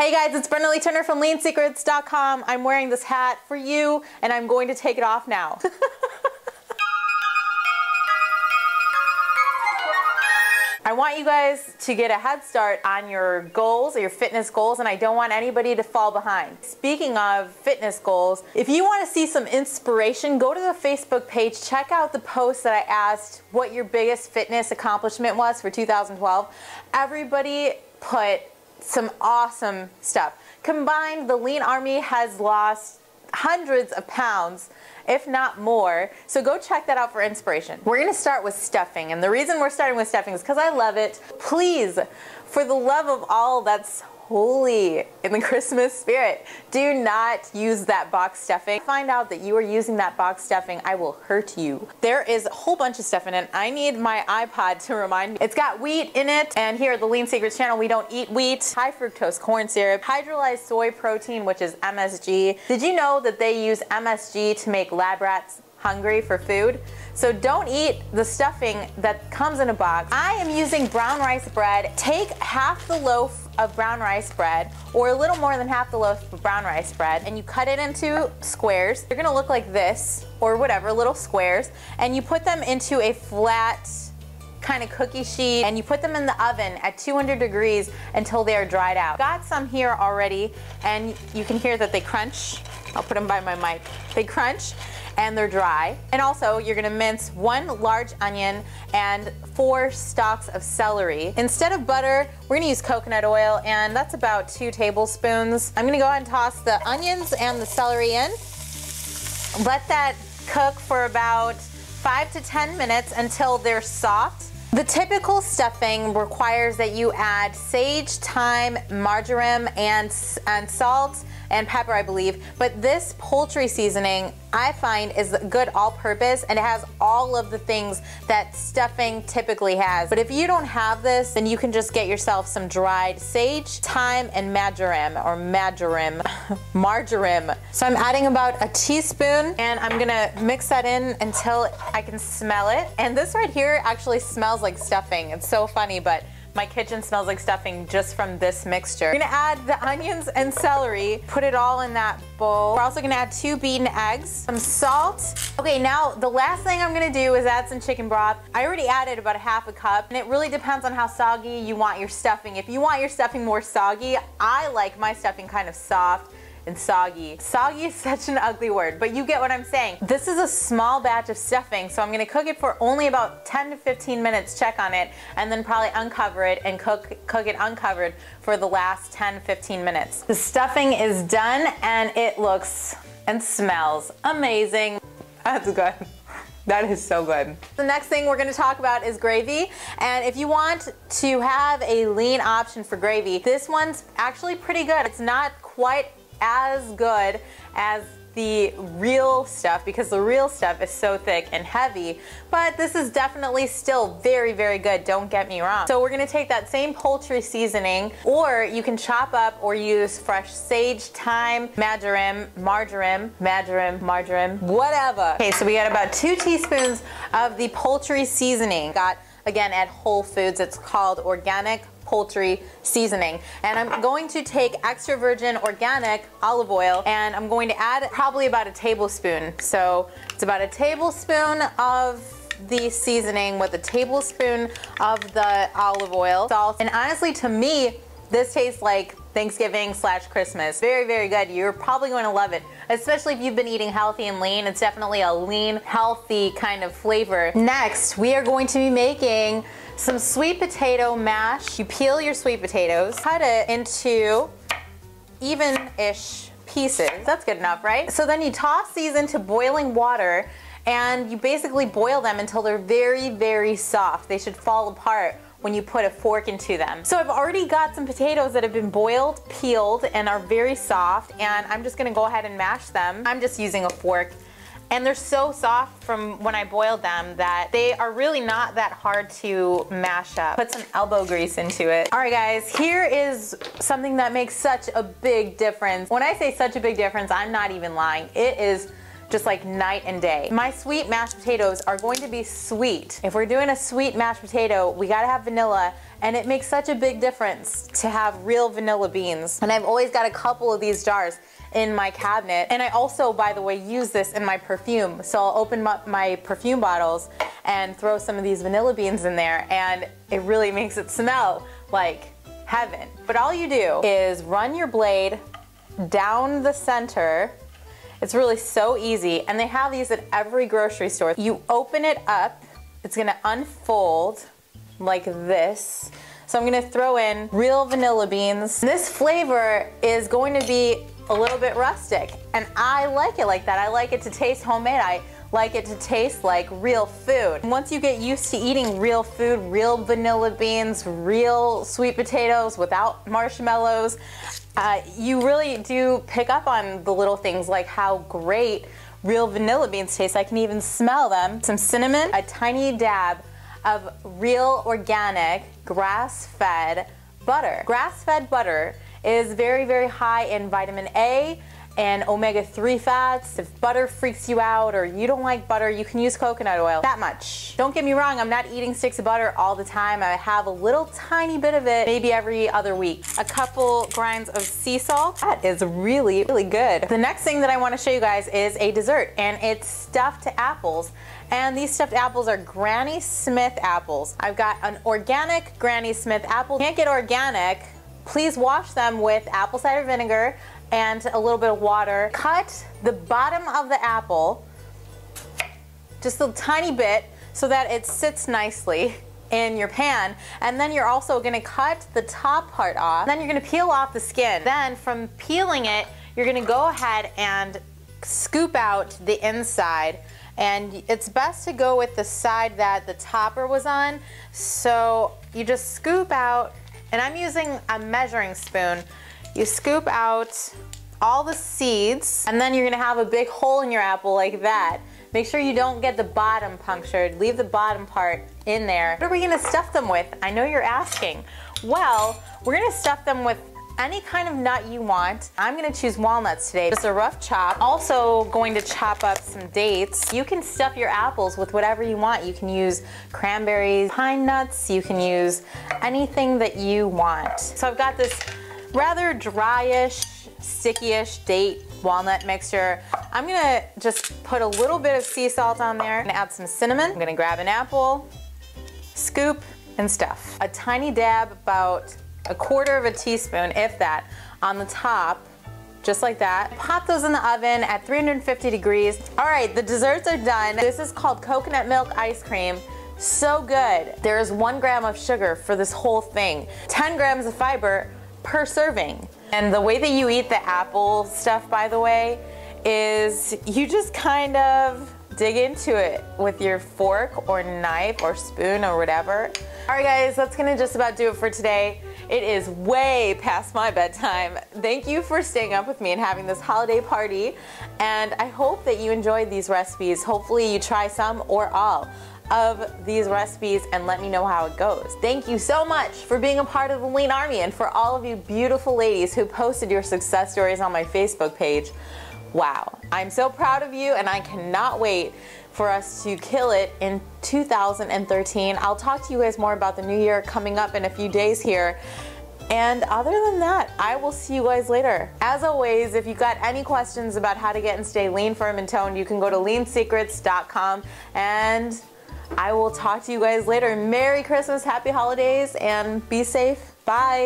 Hey guys, it's Brenda Lee Turner from LeanSecrets.com. I'm wearing this hat for you and I'm going to take it off now. I want you guys to get a head start on your goals, your fitness goals, and I don't want anybody to fall behind. Speaking of fitness goals, if you want to see some inspiration, go to the Facebook page, check out the post that I asked what your biggest fitness accomplishment was for 2012. Everybody put some awesome stuff. Combined, the Lean Army has lost hundreds of pounds, if not more. So go check that out for inspiration. We're gonna start with stuffing, and the reason we're starting with stuffing is because I love it. Please, for the love of all that's holy in the Christmas spirit, do not use that box stuffing. Find out that you are using that box stuffing, I will hurt you. There is a whole bunch of stuff in it. I need my iPod to remind me. It's got wheat in it, and here at the Lean Secrets channel, we don't eat wheat. High fructose corn syrup, hydrolyzed soy protein, which is MSG. Did you know that they use MSG to make lab rats hungry for food? So don't eat the stuffing that comes in a box. I am using brown rice bread. Take half the loaf of brown rice bread, or a little more than half the loaf of brown rice bread, and you cut it into squares. They're gonna look like this, or whatever, little squares, and you put them into a flat kind of cookie sheet, and you put them in the oven at 200 degrees until they are dried out. Got some here already, and you can hear that they crunch. I'll put them by my mic. They crunch, and they're dry. And also, you're gonna mince 1 large onion and 4 stalks of celery. Instead of butter, we're gonna use coconut oil, and that's about 2 tablespoons. I'm gonna go ahead and toss the onions and the celery in. Let that cook for about 5 to 10 minutes until they're soft. The typical stuffing requires that you add sage, thyme, marjoram, and salt, and pepper, I believe. But this poultry seasoning, I find, is good all-purpose, and it has all of the things that stuffing typically has. But if you don't have this, then you can just get yourself some dried sage, thyme, and marjoram. So I'm adding about a teaspoon, and I'm gonna mix that in until I can smell it. And this right here actually smells like stuffing. It's so funny, but my kitchen smells like stuffing just from this mixture. We're gonna add the onions and celery, put it all in that bowl. We're also gonna add 2 beaten eggs, some salt. Okay, now the last thing I'm gonna do is add some chicken broth. I already added about 1/2 cup, and it really depends on how soggy you want your stuffing. If you want your stuffing more soggy, I like my stuffing kind of soft and soggy. Soggy is such an ugly word, but you get what I'm saying. This is a small batch of stuffing, so I'm gonna cook it for only about 10 to 15 minutes, check on it, and then probably uncover it and cook it uncovered for the last 10-15 minutes. The stuffing is done, and it looks and smells amazing. That's good. That is so good. The next thing we're gonna talk about is gravy. And if you want to have a lean option for gravy, this one's actually pretty good. It's not quite as good as the real stuff, because the real stuff is so thick and heavy, but this is definitely still very, very good, don't get me wrong. So we're gonna take that same poultry seasoning, or you can chop up or use fresh sage, thyme, marjoram, whatever. Okay, so we got about 2 teaspoons of the poultry seasoning. Got, again, at Whole Foods, it's called organic poultry seasoning. And I'm going to take extra virgin organic olive oil, and I'm going to add probably about a tablespoon. So it's about a tablespoon of the seasoning with a tablespoon of the olive oil, salt, and honestly, to me, this tastes like Thanksgiving/Christmas. Very, very good. You're probably going to love it, especially if you've been eating healthy and lean. It's definitely a lean, healthy kind of flavor. Next, we are going to be making some sweet potato mash. You peel your sweet potatoes, cut it into even-ish pieces. That's good enough, right? So then you toss these into boiling water, and you basically boil them until they're very, very soft. They should fall apart when you put a fork into them. So I've already got some potatoes that have been boiled, peeled, and are very soft, and I'm just gonna go ahead and mash them. I'm just using a fork. And they're so soft from when I boiled them that they are really not that hard to mash up. Put some elbow grease into it. All right guys, here is something that makes such a big difference. When I say such a big difference, I'm not even lying. It is just like night and day. My sweet mashed potatoes are going to be sweet. If we're doing a sweet mashed potato, we gotta have vanilla, and it makes such a big difference to have real vanilla beans. And I've always got a couple of these jars in my cabinet. And I also, by the way, use this in my perfume. So I'll open up my perfume bottles and throw some of these vanilla beans in there, and it really makes it smell like heaven. But all you do is run your blade down the center. It's really so easy, and they have these at every grocery store. You open it up, it's gonna unfold like this. So I'm gonna throw in real vanilla beans. This flavor is going to be a little bit rustic, and I like it like that. I like it to taste homemade. I like it to taste like real food. Once you get used to eating real food, real vanilla beans, real sweet potatoes without marshmallows, you really do pick up on the little things like how great real vanilla beans taste. I can even smell them. Some cinnamon, a tiny dab of real organic grass-fed butter. Grass-fed butter is very, very high in vitamin A and omega-3 fats. If butter freaks you out or you don't like butter, you can use coconut oil. That much. Don't get me wrong, I'm not eating sticks of butter all the time. I have a little tiny bit of it maybe every other week. A couple grinds of sea salt. That is really, really good. The next thing that I want to show you guys is a dessert, and it's stuffed apples. And these stuffed apples are Granny Smith apples. I've got an organic Granny Smith apple. Can't get organic, please wash them with apple cider vinegar and a little bit of water. Cut the bottom of the apple just a tiny bit so that it sits nicely in your pan, and then you're also gonna cut the top part off. Then you're gonna peel off the skin. Then from peeling it, you're gonna go ahead and scoop out the inside, and it's best to go with the side that the topper was on. So you just scoop out, and I'm using a measuring spoon. You scoop out all the seeds, and then you're gonna have a big hole in your apple like that. Make sure you don't get the bottom punctured. Leave the bottom part in there. What are we gonna stuff them with? I know you're asking. Well, we're gonna stuff them with any kind of nut you want. I'm gonna choose walnuts today. Just a rough chop. Also going to chop up some dates. You can stuff your apples with whatever you want. You can use cranberries, pine nuts, you can use anything that you want. So I've got this rather dryish, sticky-ish date walnut mixture. I'm gonna just put a little bit of sea salt on there. I'm gonna add some cinnamon. I'm gonna grab an apple, scoop, and stuff. A tiny dab, about a quarter of a teaspoon, if that, on the top, just like that. Pop those in the oven at 350 degrees. All right, the desserts are done. This is called coconut milk ice cream. So good. There's 1 gram of sugar for this whole thing. 10 grams of fiber per serving. And the way that you eat the apple stuff, by the way, is you just kind of dig into it with your fork or knife or spoon or whatever. All right guys, that's gonna just about do it for today. It is way past my bedtime. Thank you for staying up with me and having this holiday party. And I hope that you enjoyed these recipes. Hopefully you try some or all of these recipes and let me know how it goes. Thank you so much for being a part of the Lean Army, and for all of you beautiful ladies who posted your success stories on my Facebook page. Wow, I'm so proud of you, and I cannot wait for us to kill it in 2013. I'll talk to you guys more about the new year coming up in a few days here. And other than that, I will see you guys later. As always, if you've got any questions about how to get and stay lean, firm, and toned, you can go to leansecrets.com, and I will talk to you guys later. Merry Christmas, happy holidays, and be safe. Bye.